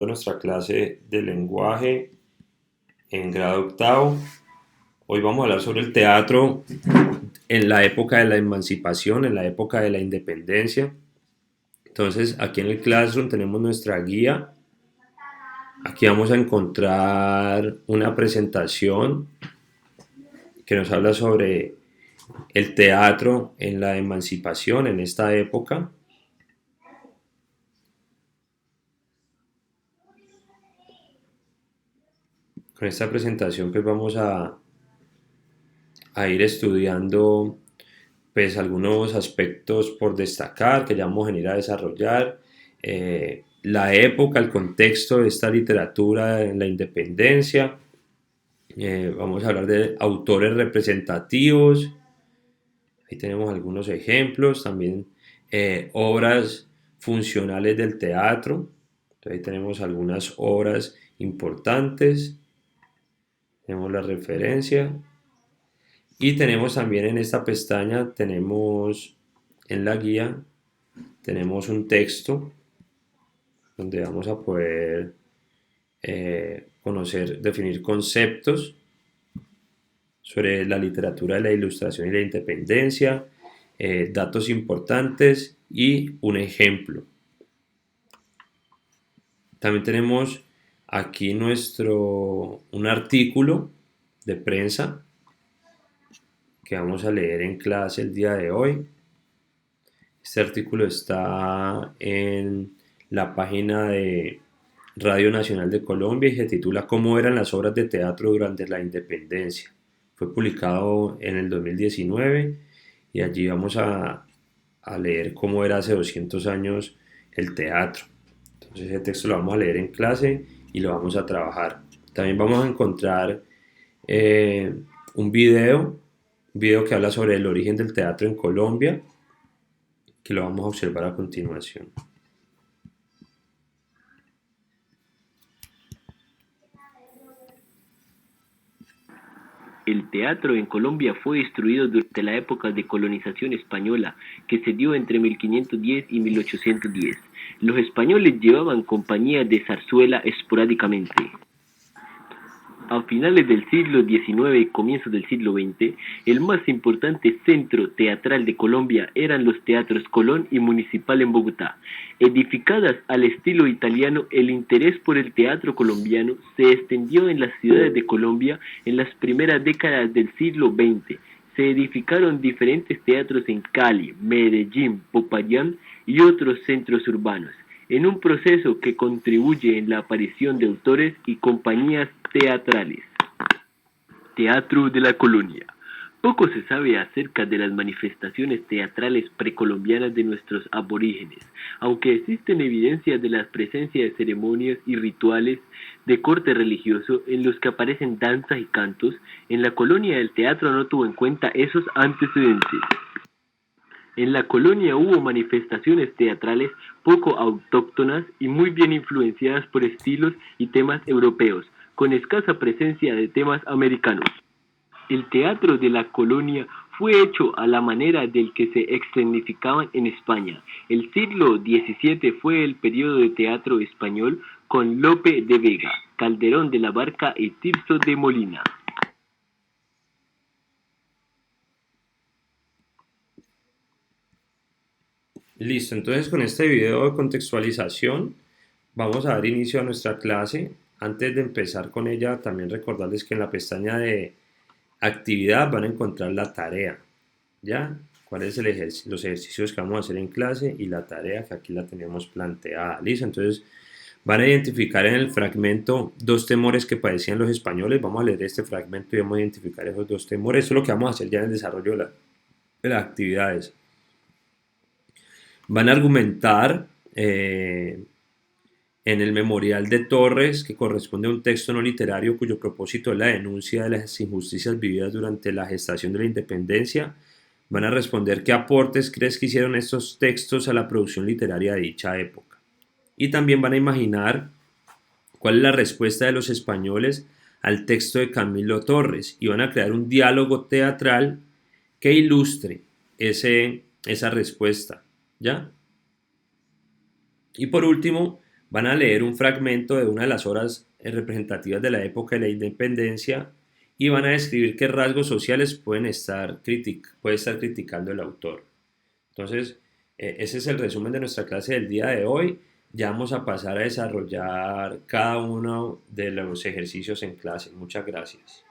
Nuestra clase de lenguaje en grado octavo. Hoy vamos a hablar sobre el teatro en la época de la emancipación, en la época de la independencia. Entonces, aquí en el Classroom tenemos nuestra guía. Aquí vamos a encontrar una presentación que nos habla sobre el teatro en la emancipación, en esta época. Con esta presentación pues vamos a ir estudiando pues algunos aspectos por destacar que ya vamos a venir a desarrollar, la época, el contexto de esta literatura en la independencia, vamos a hablar de autores representativos, ahí tenemos algunos ejemplos, también obras funcionales del teatro, entonces ahí tenemos algunas obras importantes, tenemos la referencia. Y tenemos también en esta pestaña, tenemos en la guía, tenemos un texto donde vamos a poder conocer, definir conceptos sobre la literatura de la ilustración y la independencia, datos importantes y un ejemplo. También tenemos aquí un artículo de prensa que vamos a leer en clase el día de hoy. Este artículo está en la página de Radio Nacional de Colombia y se titula ¿Cómo eran las obras de teatro durante la independencia? Fue publicado en el 2019 y allí vamos a leer cómo era hace 200 años el teatro. Entonces ese texto lo vamos a leer en clase y lo vamos a trabajar. También vamos a encontrar eh, un video que habla sobre el origen del teatro en Colombia, que lo vamos a observar a continuación. El teatro en Colombia fue instruido durante la época de colonización española, que se dio entre 1510 y 1810. Los españoles llevaban compañía de zarzuela esporádicamente. A finales del siglo XIX y comienzos del siglo XX, el más importante centro teatral de Colombia eran los teatros Colón y Municipal en Bogotá. Edificadas al estilo italiano, el interés por el teatro colombiano se extendió en las ciudades de Colombia en las primeras décadas del siglo XX. Se edificaron diferentes teatros en Cali, Medellín, Popayán y otros centros urbanos, en un proceso que contribuye en la aparición de autores y compañías teatrales. Teatro de la Colonia. Poco se sabe acerca de las manifestaciones teatrales precolombianas de nuestros aborígenes, aunque existen evidencias de la presencia de ceremonias y rituales de corte religioso en los que aparecen danzas y cantos. En la colonia el teatro no tuvo en cuenta esos antecedentes. En la colonia hubo manifestaciones teatrales poco autóctonas y muy bien influenciadas por estilos y temas europeos, con escasa presencia de temas americanos. El teatro de la colonia fue hecho a la manera del que se escenificaban en España. El siglo XVII fue el periodo de teatro español con Lope de Vega, Calderón de la Barca y Tirso de Molina. Listo, entonces con este video de contextualización vamos a dar inicio a nuestra clase. Antes de empezar con ella, también recordarles que en la pestaña de actividad van a encontrar la tarea, ¿ya? ¿Cuáles son los ejercicios que vamos a hacer en clase y la tarea que aquí la tenemos planteada? Listo, entonces van a identificar en el fragmento dos temores que padecían los españoles. Vamos a leer este fragmento y vamos a identificar esos dos temores. Eso es lo que vamos a hacer ya en el desarrollo de las actividades. Van a argumentar en el Memorial de Torres, que corresponde a un texto no literario cuyo propósito es la denuncia de las injusticias vividas durante la gestación de la independencia. Van a responder qué aportes crees que hicieron estos textos a la producción literaria de dicha época. Y también van a imaginar cuál es la respuesta de los españoles al texto de Camilo Torres y van a crear un diálogo teatral que ilustre esa respuesta, ¿ya? Y por último, Van a leer un fragmento de una de las obras representativas de la época de la independencia y van a describir qué rasgos sociales puede estar criticando el autor. Entonces, ese es el resumen de nuestra clase del día de hoy. Ya vamos a pasar a desarrollar cada uno de los ejercicios en clase. Muchas gracias.